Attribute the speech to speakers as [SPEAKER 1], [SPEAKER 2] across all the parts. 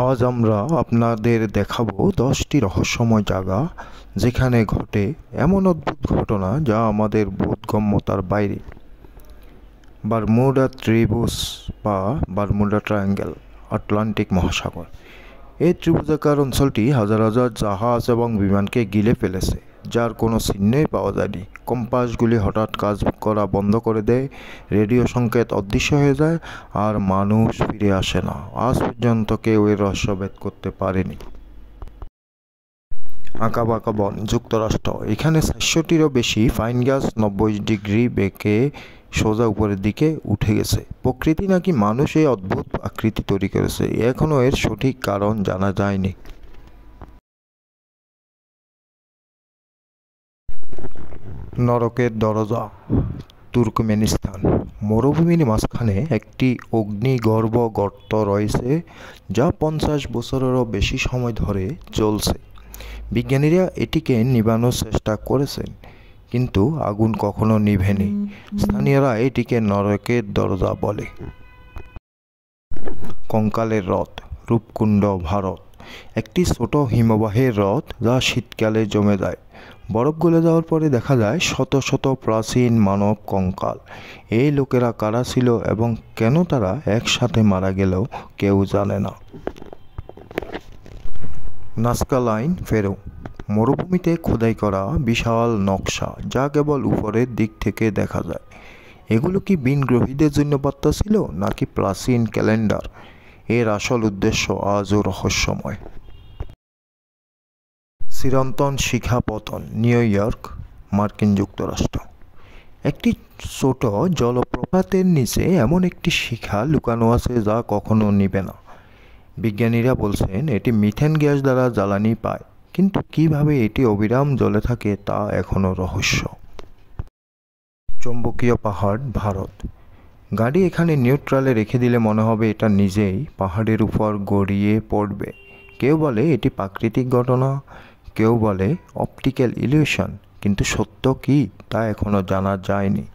[SPEAKER 1] আজ আমরা আপনাদের দেখাবো 10টি রহস্যময় জায়গা যেখানে ঘটে এমন অদ্ভুত ঘটনা যা আমাদের বোধগম্যতার বাইরে। বারমুডা ত্রিভুজ বা বারমুডা ট্রায়াঙ্গেল, আটলান্টিক মহাসাগর। এই ত্রিভুজাকার অঞ্চলটি হাজার হাজার জাহাজ এবং বিমানকে গিলে ফেলেছে, যার কোনো চিহ্নই পাওয়া যায়নি। কম্পাসগুলি হঠাৎ কাজ করা বন্ধ করে দেয়, রেডিও সংকেত অদৃশ্য হয়ে যায়, আর মানুষ ফিরে আসে না। আজ পর্যন্ত কেউ এর রহস্য ভেদ করতে পারেনি। আঁকাবাঁকা বন, যুক্তরাষ্ট্র। এখানে 400টিরও বেশি পাইন গাছ 90 ডিগ্রি বেঁকে সোজা উপরের দিকে উঠে গেছে। প্রকৃতি নাকি মানুষ এই অদ্ভুত আকৃতি তৈরি করেছে, এখনও এর সঠিক কারণ জানা যায়নি। নরকের দরজা, তুর্কমেনিস্তান। মরুভূমির মাঝখানে একটি অগ্নিগর্ভ গর্ত রয়েছে যা 50 বছরেরও বেশি সময় ধরে চলছে। বিজ্ঞানীরা এটিকে নিভানোর চেষ্টা করেছেন, কিন্তু আগুন কখনো নিভেনি। স্থানীয়রা এটিকে নরকের দরজা বলে। কঙ্কালের হ্রদ, রূপকুণ্ড, ভারত। একটি ছোট হিমবাহের হ্রদ যা শীতকালে জমে যায়। বরফ গলে যাওয়ার পরে দেখা যায় শত শত প্রাচীন মানব কঙ্কাল। এই লোকেরা কারা ছিল এবং কেন তারা একসাথে মারা গেলেও কেউ জানে না। Nazca line, Peru. মরুভূমিতে খোদাই করা বিশাল নকশা যা কেবল উপরের দিক থেকে দেখা যায়। এগুলো কি ভিনগ্রহীদের জন্য বার্তা ছিল নাকি প্রাচীন ক্যালেন্ডার? এর আসল উদ্দেশ্য আজও রহস্যময়। চিরন্তন শিখা পতন, নিউ ইয়র্ক, মার্কিন যুক্তরাষ্ট্র। একটি ছোট জলপ্রপাতের নিচে এমন একটি শিখা লুকানো আছে যা কখনো নিবে না। বিজ্ঞানীরা বলছেন এটি মিথেন গ্যাস দ্বারা জ্বালানি পায়, কিন্তু কিভাবে এটি অবিরাম জ্বলে থাকে তা এখনও রহস্য। চৌম্বকীয় পাহাড়, ভারত। গাড়ি এখানে নিউট্রালে রেখে দিলে মনে হবে এটা নিজেই পাহাড়ের উপর গড়িয়ে পড়বে। কেউ বলে এটি প্রাকৃতিক ঘটনা, কেউ বলে অপটিক্যাল ইলিউশন, কিন্তু সত্য কি তা এখনও জানা যায়নি।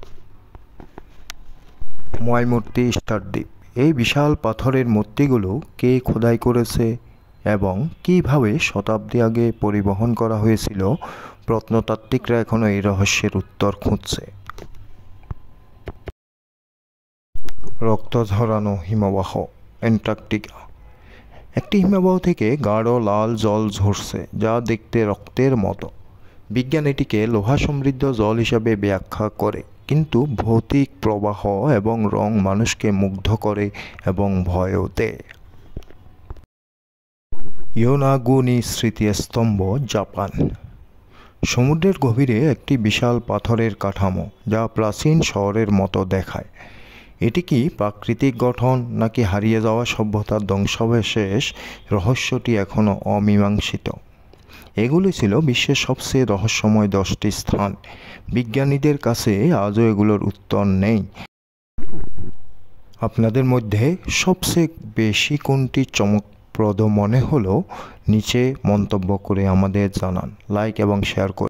[SPEAKER 1] ময়মূর্তি, স্টারদ্বীপ। এই বিশাল পাথরের মূর্তিগুলো কে খোদাই করেছে এবং কিভাবে শতাব্দী আগে পরিবহন করা হয়েছিল, প্রত্নতাত্ত্বিকরা এখনও এই রহস্যের উত্তর খুঁজছে। রক্ত ঝরানো হিমবাহ, অ্যান্টার্কটিকা। একটি হিমবাহ থেকে গাঢ় লাল জল ঝরছে যা দেখতে রক্তের মতো। বিজ্ঞান এটিকে লোহা সমৃদ্ধ জল হিসাবে ব্যাখ্যা করে, কিন্তু ভৌতিক প্রবাহ এবং রং মানুষকে মুগ্ধ করে এবং ভয়ও দেয়। ইয়োনাগুনি স্মৃতিস্তম্ভ, জাপান। সমুদ্রের গভীরে একটি বিশাল পাথরের কাঠামো যা প্রাচীন শহরের মতো দেখায়। এটি কি প্রাকৃতিক গঠন নাকি হারিয়ে যাওয়া সভ্যতার ধ্বংসাবশেষ? রহস্যটি এখনও অমীমাংসিত। এগুলি ছিল বিশ্বের সবচেয়ে রহস্যময় 10টি স্থান। বিজ্ঞানীদের কাছে আজও এগুলোর উত্তর নেই। আপনাদের মধ্যে সবচেয়ে বেশি কোনটি চমকপ্রদ মনে হলো নিচে মন্তব্য করে আমাদের জানান। লাইক এবং শেয়ার করুন।